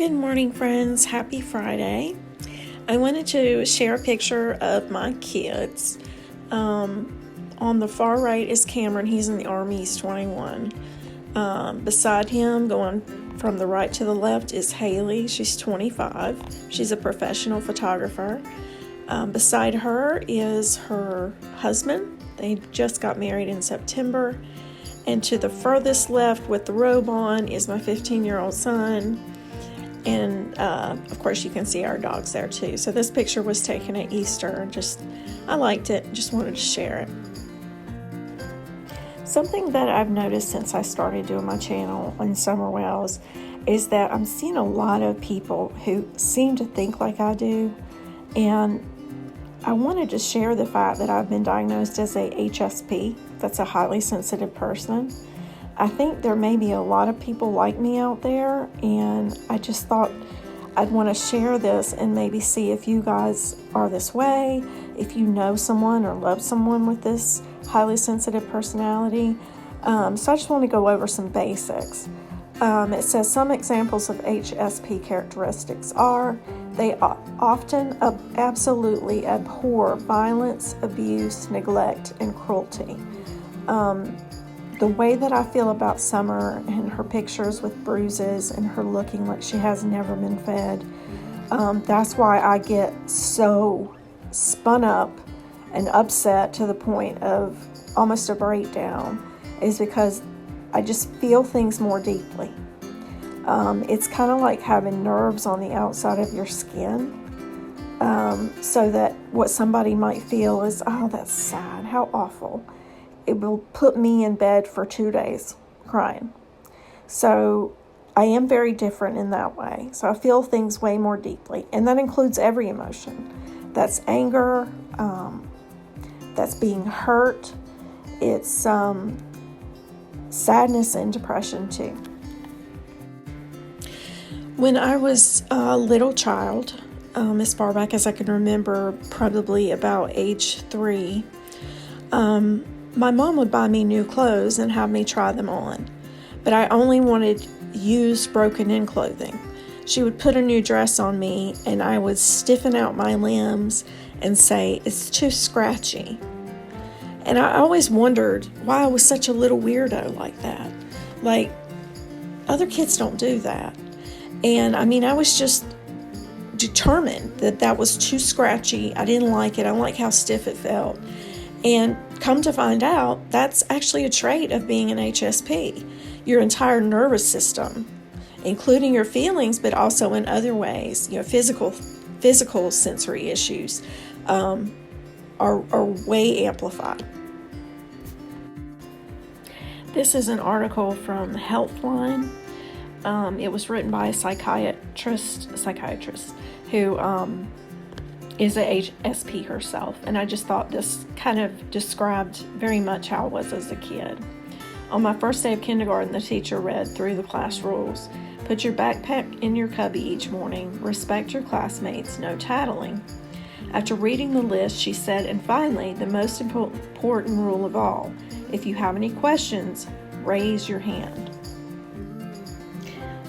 Good morning, friends. Happy Friday. I wanted to share a picture of my kids. On the far right is Cameron. He's in the Army. He's 21. Beside him, going from the right to the left, is Haley. She's 25. She's a professional photographer. Beside her is her husband. They just got married in September. And to the furthest left with the robe on is my 15-year-old son. And of course you can see our dogs there too. So this picture was taken at Easter. I liked it, just wanted to share it. Something that I've noticed since I started doing my channel on Summer Wells is that I'm seeing a lot of people who seem to think like I do. And I wanted to share the fact that I've been diagnosed as a HSP. That's a highly sensitive person. I think there may be a lot of people like me out there, and I just thought I'd want to share this and maybe see if you guys are this way, if you know someone or love someone with this highly sensitive personality. So I just want to go over some basics. It says some examples of HSP characteristics are they often absolutely abhor violence, abuse, neglect, and cruelty. The way that I feel about Summer and her pictures with bruises and her looking like she has never been fed, that's why I get so spun up and upset to the point of almost a breakdown, is because I just feel things more deeply. It's kind of like having nerves on the outside of your skin, so that what somebody might feel is, oh, that's sad, how awful. It will put me in bed for 2 days crying. So I am very different in that way. So I feel things way more deeply. And that includes every emotion. That's anger. That's being hurt. It's sadness and depression too. When I was a little child, as far back as I can remember, probably about age 3, my mom would buy me new clothes and have me try them on, but I only wanted used, broken-in clothing. She would put a new dress on me, and I would stiffen out my limbs and say, it's too scratchy. And I always wondered why I was such a little weirdo like that. Like, other kids don't do that. And I mean, I was just determined that was too scratchy. I didn't like it. I don't like how stiff it felt. And come to find out, that's actually a trait of being an HSP. Your entire nervous system, including your feelings, but also in other ways, physical sensory issues, are way amplified. This is an article from Healthline. It was written by a psychiatrist who is a HSP herself, and I just thought this kind of described very much how I was as a kid. On my first day of kindergarten, the teacher read through the class rules. Put your backpack in your cubby each morning. Respect your classmates. No tattling. After reading the list, she said, and finally, the most important rule of all, if you have any questions, raise your hand.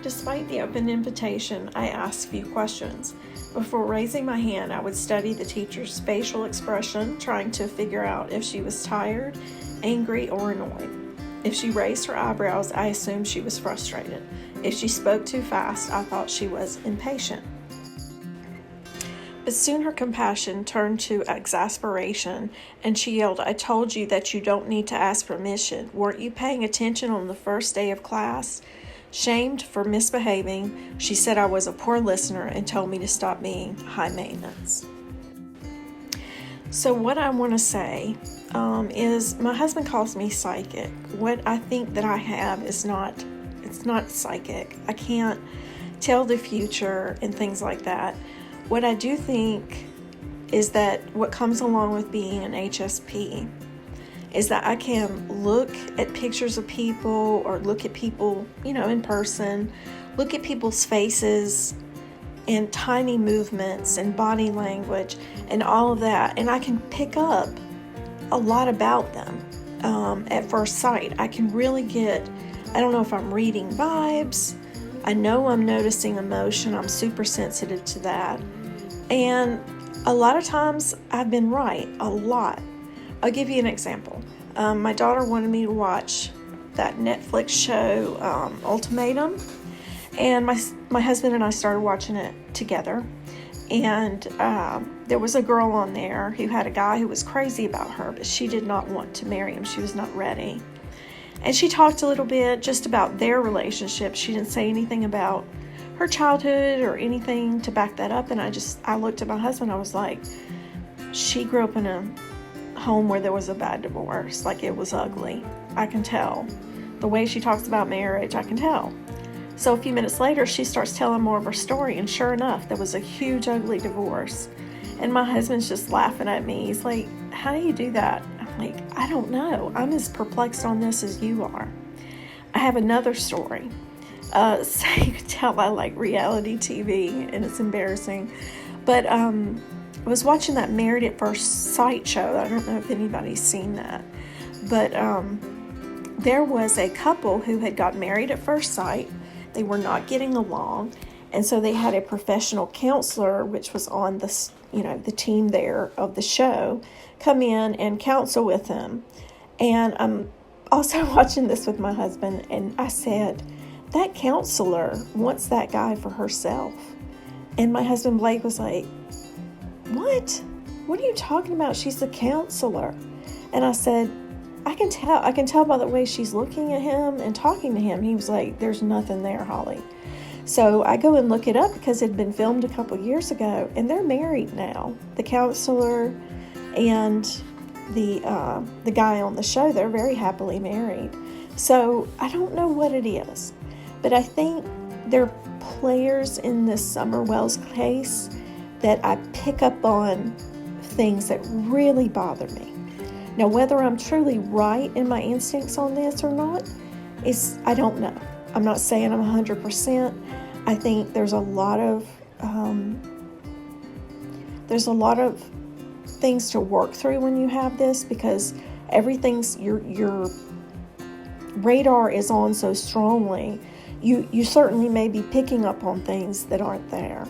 Despite the open invitation, I asked a few questions. Before raising my hand, I would study the teacher's facial expression, trying to figure out if she was tired, angry, or annoyed. If she raised her eyebrows, I assumed she was frustrated. If she spoke too fast, I thought she was impatient. But soon her compassion turned to exasperation, and she yelled, I told you that you don't need to ask permission. Weren't you paying attention on the first day of class? Shamed for misbehaving, she said I was a poor listener and told me to stop being high maintenance. So what I want to say is my husband calls me psychic. What I think that I have it's not psychic. I can't tell the future and things like that. What I do think is that what comes along with being an HSP is that I can look at pictures of people or look at people, in person, look at people's faces and tiny movements and body language and all of that. And I can pick up a lot about them at first sight. I can really get, I don't know if I'm reading vibes, I know I'm noticing emotion. I'm super sensitive to that. And a lot of times I've been right, a lot. I'll give you an example. My daughter wanted me to watch that Netflix show, Ultimatum. And my husband and I started watching it together. And there was a girl on there who had a guy who was crazy about her, but she did not want to marry him. She was not ready. And she talked a little bit just about their relationship. She didn't say anything about her childhood or anything to back that up. And I looked at my husband. I was like, she grew up in a home where there was a bad divorce. Like, it was ugly. I can tell. The way she talks about marriage, I can tell. So a few minutes later, she starts telling more of her story. And sure enough, there was a huge, ugly divorce. And my husband's just laughing at me. He's like, how do you do that? I'm like, I don't know. I'm as perplexed on this as you are. I have another story. So you can tell I like reality TV, and it's embarrassing. But I was watching that Married at First Sight show. I don't know if anybody's seen that. But there was a couple who had got married at first sight. They were not getting along. And so they had a professional counselor, which was on the team there of the show, come in and counsel with them. And I'm also watching this with my husband, and I said, that counselor wants that guy for herself. And my husband Blake was like, what? What are you talking about? She's a counselor. And I said, I can tell by the way she's looking at him and talking to him. He was like, there's nothing there, Holly. So I go and look it up because it had been filmed a couple years ago, and they're married now. The counselor and the guy on the show, they're very happily married. So I don't know what it is, but I think they're players in this Summer Wells case that I pick up on things that really bother me. Now, whether I'm truly right in my instincts on this or not, I don't know. I'm not saying I'm 100%. I think there's a lot of things to work through when you have this, because everything's your radar is on so strongly. You certainly may be picking up on things that aren't there.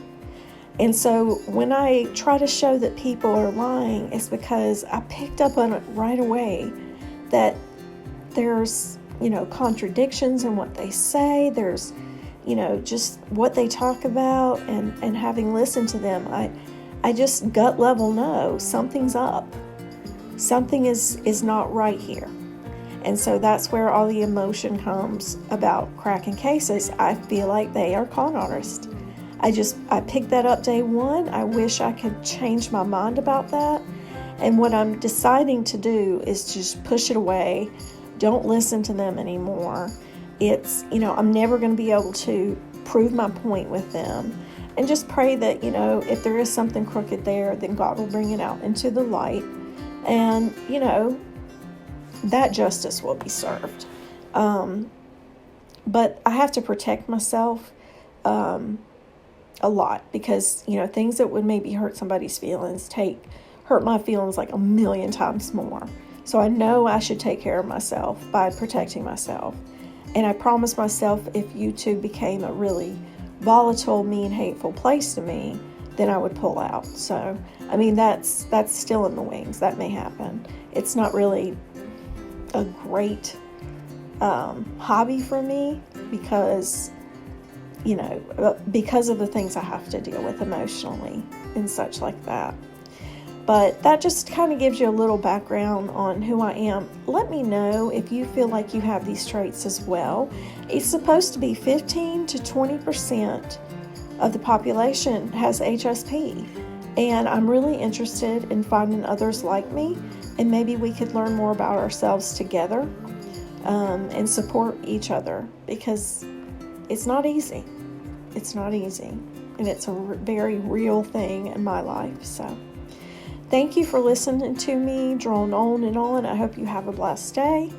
And so when I try to show that people are lying, it's because I picked up on it right away that there's, contradictions in what they say. There's, just what they talk about, and having listened to them, I just gut level know something's up. Something is not right here. And so that's where all the emotion comes about cracking cases. I feel like they are con artists. I picked that up day one. I wish I could change my mind about that. And what I'm deciding to do is just push it away. Don't listen to them anymore. It's, I'm never going to be able to prove my point with them. And just pray that, if there is something crooked there, then God will bring it out into the light. And, that justice will be served. But I have to protect myself a lot, because things that would maybe hurt somebody's feelings hurt my feelings like a million times more. So I know I should take care of myself by protecting myself. And I promised myself, if YouTube became a really volatile, mean, hateful place to me, then I would pull out. So that's still in the wings. That may happen. It's not really a great hobby for me, because of the things I have to deal with emotionally and such like that. But that just kind of gives you a little background on who I am. Let me know if you feel like you have these traits as well. It's supposed to be 15 to 20% of the population has HSP. And I'm really interested in finding others like me, and maybe we could learn more about ourselves together and support each other, because it's not easy. It's not easy. And it's a very real thing in my life. So thank you for listening to me drone on and on. I hope you have a blessed day,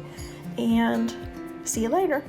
and see you later.